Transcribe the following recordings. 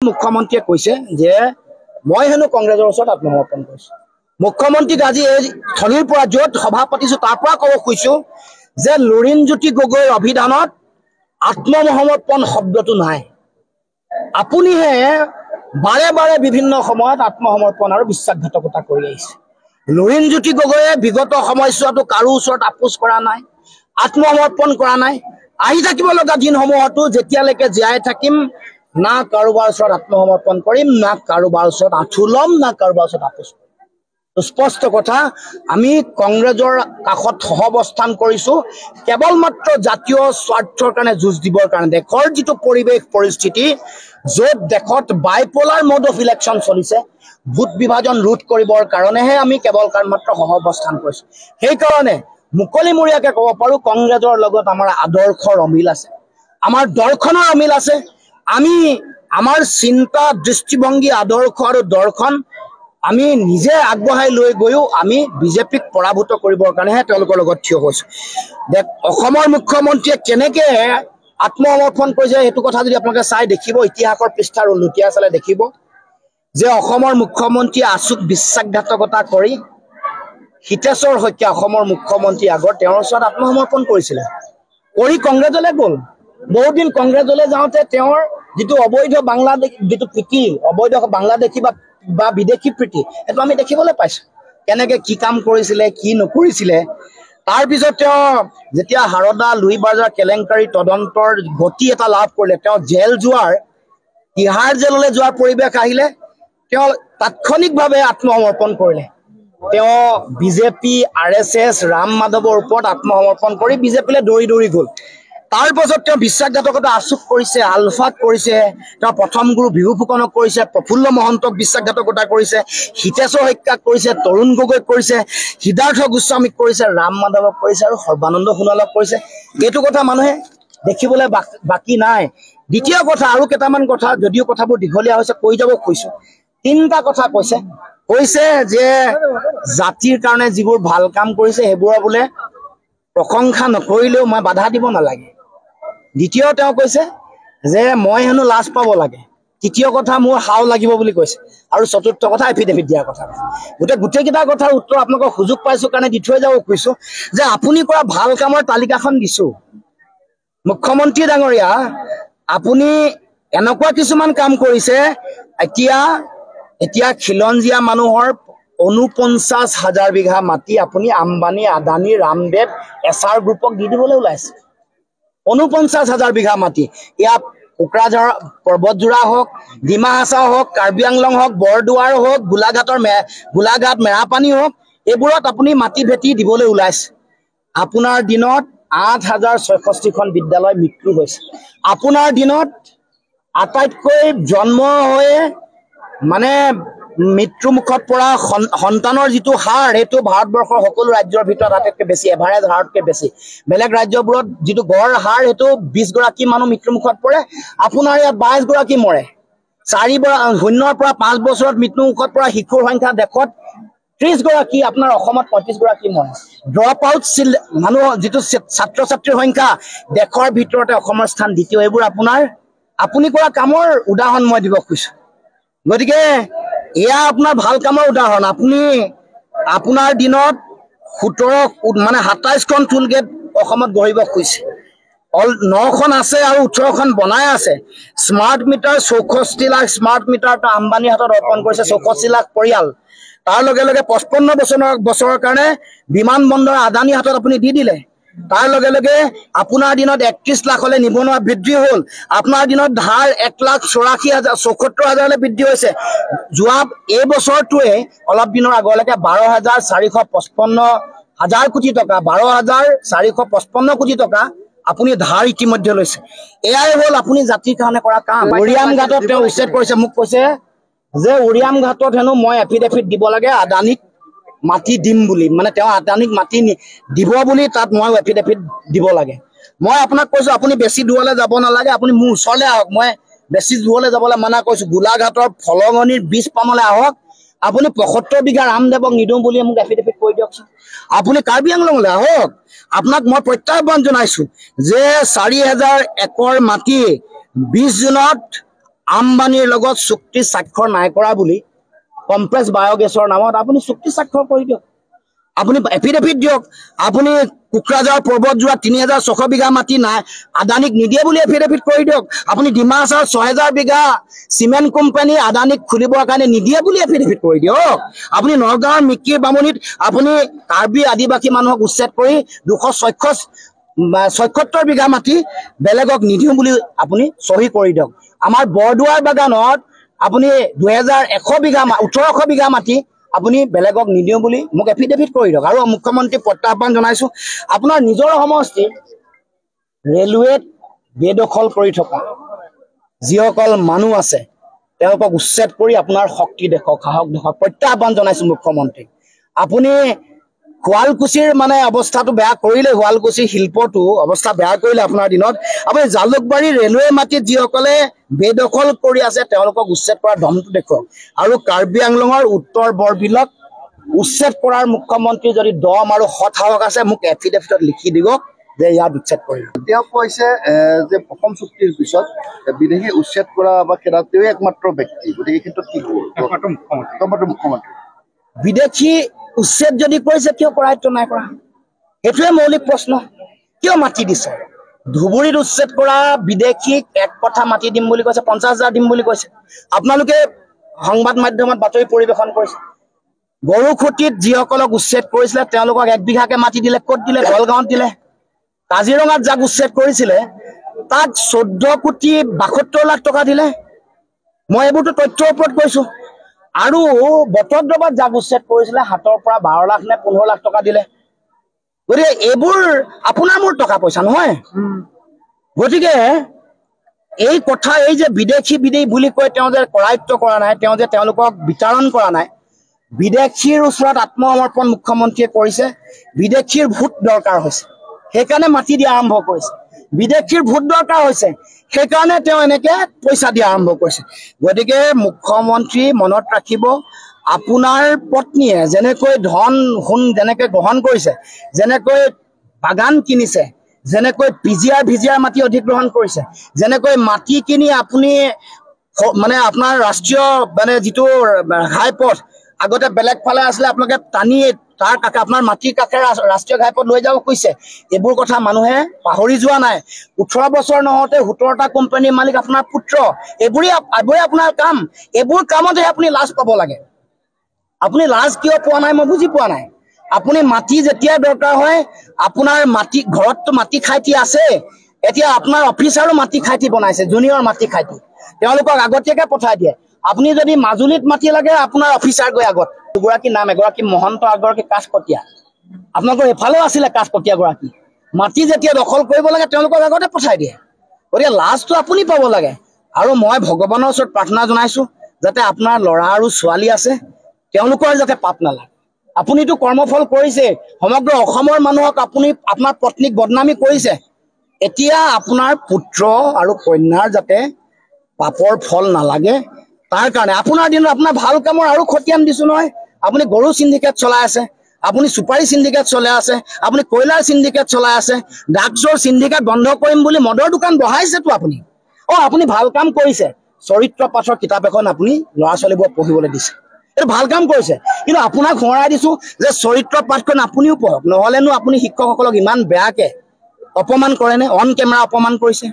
মুখ্যমন্ত্ৰীয়ে কৈছে যে মই হেনো কংগ্ৰেছৰ ওচৰত আত্মসমৰ্পণ কৰিছো। মুখ্যমন্ত্ৰীক আজি এই থলীৰ পৰা য'ত সভা পাতিছো তাৰ পৰা ক'ব খুজিছো যে লুৰিণজ্যোতি গগৈৰ অভিধানত আত্মসমৰ্পণ শব্দটো নাই। আপুনিহে বাৰে বাৰে বিভিন্ন সময়ত আত্মসমৰ্পণ আৰু বিশ্বাসঘাতকতা কৰি আহিছে। লুৰিণজ্যোতি গগৈয়ে বিগত সময়ছোৱাতো কাৰো ওচৰত আপোচ কৰা নাই, আত্মসমৰ্পণ কৰা নাই। আহি থাকিব লগা দিনসমূহতো যেতিয়ালৈকে জীয়াই থাকিম না কাৰোবাৰ ওচৰত আত্মসমৰ্পণ কৰিম, না কাৰোবাৰ ওচৰত আঁঠু ল'ম, না কাৰোবাৰ ওচৰত আপোচ কৰিম। স্পষ্ট কথা, আমি কংগ্ৰেছৰ কাষত সহৱস্থান কৰিছো কেৱল মাত্ৰ জাতীয় স্বাৰ্থৰ কাৰণে যুঁজ দিবৰ কাৰণে। দেশৰ যিটো পৰিৱেশ পৰিস্থিতি, য'ত দেশত বাইপলাৰ মোড অফ ইলেকশ্যন চলিছে, ভোট বিভাজন ৰোধ কৰিবৰ কাৰণেহে আমি কেৱল মাত্ৰ সহৱস্থান কৰিছো। সেইকাৰণে মুকলিমূৰীয়াকে ক'ব পাৰো কংগ্ৰেছৰ লগত আমাৰ আদৰ্শৰ অমিল আছে, আমাৰ দৰ্শনৰ অমিল আছে। আমি আমাৰ চিন্তা, দৃষ্টিভংগী, আদৰ্শ আৰু দৰ্শন আমি নিজে আগবঢ়াই লৈ গৈও আমি বিজেপিক পৰাভূত কৰিবৰ কাৰণেহে তেওঁলোকৰ লগত থিয় হৈছো। অসমৰ মুখ্যমন্ত্ৰীয়ে কেনেকে আত্মসমৰ্পণ কৰিছে সেইটো কথা যদি আপোনালোকে চাই দেখিব, ইতিহাসৰ পৃষ্ঠাৰ লুটিয়াই চালে দেখিব যে অসমৰ মুখ্যমন্ত্ৰীয়ে আচুক বিশ্বাসঘাতকতা কৰি হিতেশ্বৰ শইকীয়া অসমৰ মুখ্যমন্ত্ৰী আগৰ তেওঁৰ ওচৰত আত্মসমৰ্পণ কৰিছিলে, কৰি কংগ্ৰেছলৈ গ'ল। বহুদিন কংগ্ৰেছলৈ যাওঁতে তেওঁৰ যিটো অবৈধ বাংলাদেশ যিটো প্ৰীতি, অবৈধ বাংলাদেশী বা বিদেশী প্ৰীতি, সেইটো আমি দেখিবলৈ পাইছো কেনেকে কি কাম কৰিছিলে, কি নকৰিছিলে। তাৰপিছত তেওঁ যেতিয়া হাৰদা লুই বাজাৰ কেলেংকাৰী তদন্তৰ গতি এটা লাভ কৰিলে, তেওঁ জেল যোৱাৰ, তিহাৰ জেললৈ যোৱাৰ পৰিৱেশ আহিলে, তেওঁ তাৎক্ষণিকভাৱে আত্মসমৰ্পণ কৰিলে। তেওঁ বিজেপি, RSS, ৰাম মাধৱৰ ওপৰত আত্মসমৰ্পণ কৰি বিজেপিলৈ দৌৰি দৌৰি গ'ল। তাৰ পাছত তেওঁ বিশ্বাসঘাতকতা আচুক কৰিছে, আলফাক কৰিছে, তেওঁ প্ৰথম গুৰু বিহু ফুকনক কৰিছে, প্ৰফুল্ল মহন্তক বিশ্বাসঘাতকতা কৰিছে, হিতেশ্বৰ শইকীয়াক কৰিছে, তৰুণ গগৈক কৰিছে, সিদ্ধাৰ্থ গোস্বামীক কৰিছে, ৰাম মাধৱক কৰিছে আৰু সৰ্বানন্দ সোণোৱালক কৰিছে। এইটো কথা মানুহে দেখিবলৈ বাকী নাই। দ্বিতীয় কথা, আৰু কেইটামান কথা যদিও কথাবোৰ দীঘলীয়া হৈছে কৈ যাব খুজিছো। তিনিটা কথা কৈছে যে জাতিৰ কাৰণে যিবোৰ ভাল কাম কৰিছে সেইবোৰৰ বোলে প্ৰশংসা নকৰিলেও মই বাধা দিব নালাগে। দ্বিতীয় তেওঁ কৈছে যে মই হেনো লাজ পাব লাগে। তৃতীয় কথা মোৰ হাও লাগিব বুলি কৈছে। আৰু চতুৰ্থ কথা এফিডেভিট দিয়াৰ কথা। গোটেইকেইটা কথাৰ উত্তৰ আপোনালোকক সুযোগ পাইছো কাৰণে দি থৈ যাব খুজিছো যে আপুনি কৰা ভাল কামৰ তালিকাখন দিছো। মুখ্যমন্ত্ৰী ডাঙৰীয়া, আপুনি এনেকুৱা কিছুমান কাম কৰিছে, এতিয়া খিলঞ্জীয়া মানুহৰ 49,000 বিঘা মাটি আপুনি আম্বানী, আদানী, ৰামদেৱ, SR গ্ৰুপক দি দিবলৈ ওলাইছে। 49,000 বিঘা মাটি, ইয়াত কোকৰাঝাৰ পৰ্বতজোৰা হওক, ডিমা হাছাও হওক, কাৰ্বি আংলং হওক, বৰদুৱাৰ হওক, গোলাঘাট মেৰাপানী হওক, এইবোৰত আপুনি মাটি ভেটি দিবলৈ ওলাইছে। আপোনাৰ দিনত 8,066খন বিদ্যালয় মৃত্যু হৈছে। আপোনাৰ দিনত আটাইতকৈ জন্ম হৈয়ে মানে মৃত্যু মুখত পৰা সন্তানৰ যিটো হাৰ, সেইটো ভাৰতবৰ্ষৰ সকলো ৰাজ্যৰ ভিতৰত আটাইতকৈ বেছি, এভাৰেজ হাৰতকৈ বেছি। বেলেগ ৰাজ্যবোৰত যিটো গড় হাৰ সেইটো 20 গৰাকী মানুহ মৃত্যু মুখত পৰে, আপোনাৰ ইয়াত 22 গৰাকী মৰে। 0 পৰা 5 বছৰত মৃত্যু মুখত পৰা শিশুৰ সংখ্যা দেশত 30 গৰাকী, আপোনাৰ অসমত 35 গৰাকী মৰে। ড্ৰপ আউট মানুহ যিটো ছাত্ৰ ছাত্ৰীৰ সংখ্যা দেশৰ ভিতৰতে অসমৰ স্থান দ্বিতীয়। এইবোৰ আপুনি কৰা কামৰ উদাহৰণ মই দিব খুজিছো। গতিকে এয়া আপোনাৰ ভাল কামৰ উদাহৰণ। আপোনাৰ দিনত 27খন টুল গেট অসমত গঢ়িব খুজিছে, 9খন আছে আৰু 18খন বনাই আছে। Smart meter 64 lakh smart meter আম্বানীৰ হাতত অৰ্পণ কৰিছে 64 লাখ পৰিয়াল। তাৰ লগে লগে 55 বছৰৰ কাৰণে বিমান বন্দৰ আদানীৰ হাতত আপুনি দি দিলে। তাৰ লগে লগে আপোনাৰ দিনত 31 লাখলৈ নিবনুৱা বৃদ্ধি হ'ল। আপোনাৰ দিনত ধাৰ 1,74,000 বৃদ্ধি হৈছে। যোৱা এই বছৰটোৱে অলপ দিনৰ আগলৈকে 12,455 কোটি টকা, 12,455 কোটি টকা আপুনি ধাৰ ইতিমধ্যে লৈছে। এয়াই হ'ল আপুনি জাতিৰ কাৰণে কৰা কাম। উৰিয়াম ঘাটত তেওঁ উচ্ছেদ কৰিছে, মোক কৈছে যে উৰিয়াম ঘাটত হেনো মই এফিডেভিট দিব লাগে আদানীক মাটি দিম বুলি, মানে তেওঁ আদানীক মাটি দিব বুলি তাত মই এফিডেভিট দিব লাগে। মই আপোনাক কৈছো আপুনি বেছি দূৰলৈ যাব নালাগে, আপুনি মোৰ ওচৰলৈ আহক। মই বেছি দূৰলৈ যাবলৈ মানা কৈছো। গোলাঘাটৰ ফলঙনিৰ বীজ পামলৈ আহক। আপুনি 75 বিঘা ৰামদেৱক নিদিওঁ বুলি মোক এফিডেভিট কৈ দিয়কচোন। আপুনি কাৰ্বি আংলঙলৈ আহক। আপোনাক মই প্ৰত্যাহ্বান জনাইছো যে 4,000 একৰ মাটি 20 জুনত আম্বানীৰ লগত চুক্তি স্বাক্ষৰ নাই কৰা বুলি কমপ্লেক্স বায়োগেছৰ নামত আপুনি চুক্তি স্বাক্ষৰ কৰি দিয়ক আপুনি এফিডেভিট দিয়ক আপুনি কুকৰাঝাৰ পৰ্বতজোৰা 3600 বিঘা মাটি নাই আদানীক নিদিয়ে বুলি এফিডেভিট কৰি দিয়ক আপুনি ডিমাছাৰ 6000 বিঘা সিমেন্ট কোম্পানী আদানীক খুলিবৰ কাৰণে নিদিয়ে বুলি এফিডেভিট কৰি দিয়ক আপুনি নগাঁৱৰ মিকিৰ বামুনিত আপুনি কাৰ্বি আদিবাসী মানুহক উচ্ছেদ কৰি 276 বিঘা মাটি বেলেগক নিদিও বুলি আপুনি সহি কৰি দিয়ক আমাৰ বৰদুৱাৰ বাগানত আপুনি 2100 বিঘা 1800 বিঘা মাটি আপুনি বেলেগক নিদিও বুলি মোক এফিডেভিট কৰি দিয়ক আৰু মুখ্যমন্ত্ৰী প্ৰত্যাহ্বান জনাইছো আপোনাৰ নিজৰ সমষ্টি ৰেলৱেত বেদখল কৰি থকা যিসকল মানুহ আছে তেওঁলোকক উচ্ছেদ কৰি আপোনাৰ শক্তি দেখক সাহস দেখক প্ৰত্যাহ্বান জনাইছো মুখ্যমন্ত্ৰী আপুনি শুৱালকুছিৰ মানে অৱস্থাটো বেয়া কৰিলে শুৱালকুছি শিল্পটো অৱস্থা বেয়া কৰিলে আপোনাৰ দিনত আপুনি জালুকবাৰী ৰেলৱে মাটিত যিসকলে বেদখল কৰি আছে তেওঁলোকক উচ্ছেদ কৰাৰ দমটো দেখক আৰু কাৰ্বি আংলঙৰ উত্তৰ বৰবিলত উচ্ছেদ কৰাৰ মুখ্যমন্ত্ৰী যদি দম আৰু সৎ সাহস আছে মোক এফিডেভিটত লিখি দিব যে ইয়াত উচ্ছেদ কৰিব তেওঁ কৈছে যে অসম চুক্তিৰ পিছত বিদেশী উচ্ছেদ কৰা বা খেদা তেওঁ একমাত্ৰ ব্যক্তি গতিকে এই ক্ষেত্ৰত কি একমাত্ৰ মুখ্যমন্ত্ৰী বিদেশী উচ্ছেদ যদি কৰিছে কিয় কৰায়ত্ব নাই কৰা সেইটোৱে মৌলিক প্ৰশ্ন কিয় মাটি দিছে ধুবুৰীত উচ্ছেদ কৰা বিদেশীক এক কথা মাটি দিম বুলি কৈছে 50,000 দিম বুলি কৈছে আপোনালোকে সংবাদ মাধ্যমত বাতৰি পৰিৱেশন কৰিছে গৰুখুটিত যিসকলক উচ্ছেদ কৰিছিলে তেওঁলোকক 1 বিঘাকে মাটি দিলে ক'ত দিলে গলগাঁৱত দিলে কাজিৰঙাত যাক উচ্ছেদ কৰিছিলে তাক 14 কোটি 72 লাখ টকা দিলে মই এইবোৰতো তথ্যৰ ওপৰত কৈছো আৰু বটদ্ৰবাত যাক উচ্ছেদ কৰিছিলে হাতৰ পৰা 12 লাখ নে 15 লাখ টকা দিলে গতিকে এইবোৰ আপোনাৰ মোৰ টকা পইচা নহয় গতিকে এই কথা এই যে বিদেশী বুলি কৈ তেওঁ যে কৰায়ত্ব কৰা নাই তেওঁ যে তেওঁলোকক বিতৰণ কৰা নাই বিদেশীৰ ওচৰত আত্মসমৰ্পণ মুখ্যমন্ত্ৰীয়ে কৰিছে বিদেশীৰ ভোট দৰকাৰ হৈছে সেইকাৰণে মাটি দিয়া আৰম্ভ কৰিছে বিদেশীৰ ভোট দৰকাৰ হৈছে সেইকাৰণে তেওঁ এনেকে পইচা দিয়া আৰম্ভ কৰিছে গতিকে মুখ্যমন্ত্ৰী মনত ৰাখিব আপোনাৰ পত্নীয়ে যেনেকৈ ধন হুন যেনেকৈ গ্ৰহণ কৰিছে যেনেকৈ বাগান কিনিছে যেনেকৈ ভিজিয়াৰ মাটি অধিগ্ৰহণ কৰিছে যেনেকৈ মাটি কিনি আপুনি মানে আপোনাৰ ৰাষ্ট্ৰীয় মানে যিটো ঘাইপথ আগতে বেলেগ ফালে আছিলে আপোনালোকে টানি তাৰ কাষে আপোনাৰ মাটিৰ কাষে ৰাষ্ট্ৰীয় ঘাইপথ লৈ যাব কৈছে এইবোৰ কথা মানুহে পাহৰি যোৱা নাই 18 বছৰ নহওঁতে 17টা কোম্পানীৰ মালিক আপোনাৰ পুত্ৰ এইবোৰে আপোনাৰ কাম এইবোৰ কামতে আপুনি লাজ পাব লাগে আপুনি লাজ কিয় পোৱা নাই মই বুজি পোৱা নাই আপুনি মাটি যেতিয়া দৰকাৰ হয় আপোনাৰ মাটি ঘৰতটো মাটি খাইটি আছে এতিয়া আপোনাৰ অফিচাৰো মাটি খাইটি বনাইছে জুনিয়ৰ মাটি খাইটি তেওঁলোকক আগতীয়াকে পঠাই দিয়ে আপুনি যদি মাজুলীত মাটি লাগে আপোনাৰ অফিচাৰ গৈ আগত দুগৰাকী নাম এগৰাকী মহন্ত আগৰাকী কাছকটীয়া আপোনালোকৰ এফালেও আছিলে কাছকটীয়া গৰাকী মাটি যেতিয়া দখল কৰিব লাগে তেওঁলোকক আগতে পঠাই দিয়ে গতিকে লাজটো আপুনি পাব লাগে আৰু মই ভগৱানৰ ওচৰত প্ৰাৰ্থনা জনাইছো যাতে আপোনাৰ ল'ৰা আৰু ছোৱালী আছে তেওঁলোকৰ যাতে পাপ নালাগে আপুনিতো কৰ্মফল কৰিছে সমগ্ৰ অসমৰ মানুহক আপুনি আপোনাৰ পত্নীক বদনামী কৰিছে এতিয়া আপোনাৰ পুত্ৰ আৰু কন্যাৰ যাতে পাপৰ ফল নালাগে তাৰ কাৰণে আপোনাৰ দিনত আপোনাৰ ভাল কামৰ আৰু খতিয়ান দিছো নহয় আপুনি গৰু সিন্ডিকেট চলাই আছে আপুনি সুপাৰী সিন্ডিকেট চলাই আছে আপুনি কয়লাৰ সিন্ডিকেট চলাই আছে ড্ৰাগছৰ সিন্ডিকেট বন্ধ কৰিম বুলি মদৰ দোকান বহাইছেতো আপুনি ভাল কাম কৰিছে চৰিত্ৰ পাঠৰ কিতাপ এখন আপুনি ল'ৰা ছোৱালীবোৰক পঢ়িবলৈ দিছে এইটো ভাল কাম কৰিছে কিন্তু আপোনাক সোঁৱৰাই দিছো যে চৰিত্ৰ পাঠখন আপুনিও পঢ়ক নহলেনো আপুনি শিক্ষকসকলক ইমান বেয়াকে অপমান কৰেনে অন কেমেৰা অপমান কৰিছে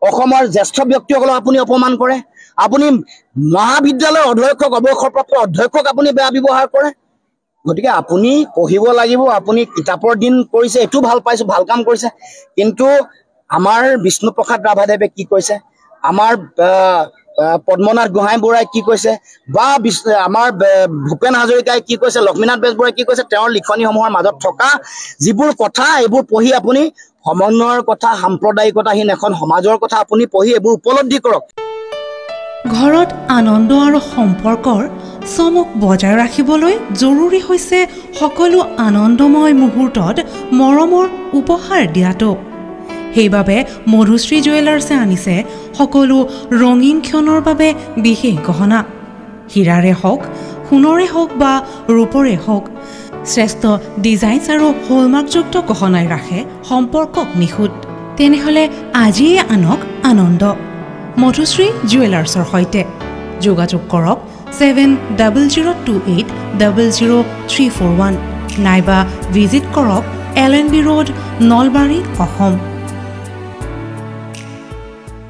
অসমৰ জ্যেষ্ঠ ব্যক্তিসকলক আপুনি অপমান কৰে আপুনি মহাবিদ্যালয়ৰ অধ্যক্ষক অৱসৰপ্ৰাপ্ত অধ্যক্ষক আপুনি বেয়া ব্যৱহাৰ কৰে গতিকে আপুনি পঢ়িব লাগিব আপুনি কিতাপৰ দিন কৰিছে এটো ভাল পাইছো ভাল কাম কৰিছে কিন্তু আমাৰ বিষ্ণুপ্ৰসাদ ৰাভাদেৱে কি কৈছে আমাৰ পদ্মনাথ গোহাঁই বৰাই কি কৈছে বা আমাৰ ভূপেন হাজৰিকাই কি কৈছে লক্ষ্মীনাথ বেজবৰাই কি কৈছে তেওঁৰ লিখনিসমূহৰ মাজত থকা যিবোৰ কথা এইবোৰ পঢ়ি আপুনি সমন্বয়ৰ কথা সাম্প্ৰদায়িকতাহীন এখন সমাজৰ কথা আপুনি পঢ়ি এইবোৰ উপলব্ধি কৰক ঘৰত আনন্দ আৰু সম্পৰ্কৰ চমক বজাই ৰাখিবলৈ জৰুৰী হৈছে সকলো আনন্দময় মুহূৰ্তত মৰমৰ উপহাৰ দিয়াটো সেইবাবে মধুশ্ৰী জুৱেলাৰ্ছে আনিছে সকলো ৰঙীন ক্ষণৰ বাবে বিশেষ গহনা হীৰাৰে হওক সোণৰে হওক বা ৰূপৰে হওক শ্ৰেষ্ঠ ডিজাইনছ আৰু হলমাৰ্কযুক্ত গহনাই ৰাখে সম্পৰ্কক নিখুঁত তেনেহ'লে আজিয়ে আনক আনন্দ মধুশ্ৰী জুৱেলাৰ্ছৰ সৈতে যোগাযোগ কৰক 7002800341 নাইবা ভিজিট কৰক LNB ৰোড নলবাৰী অসম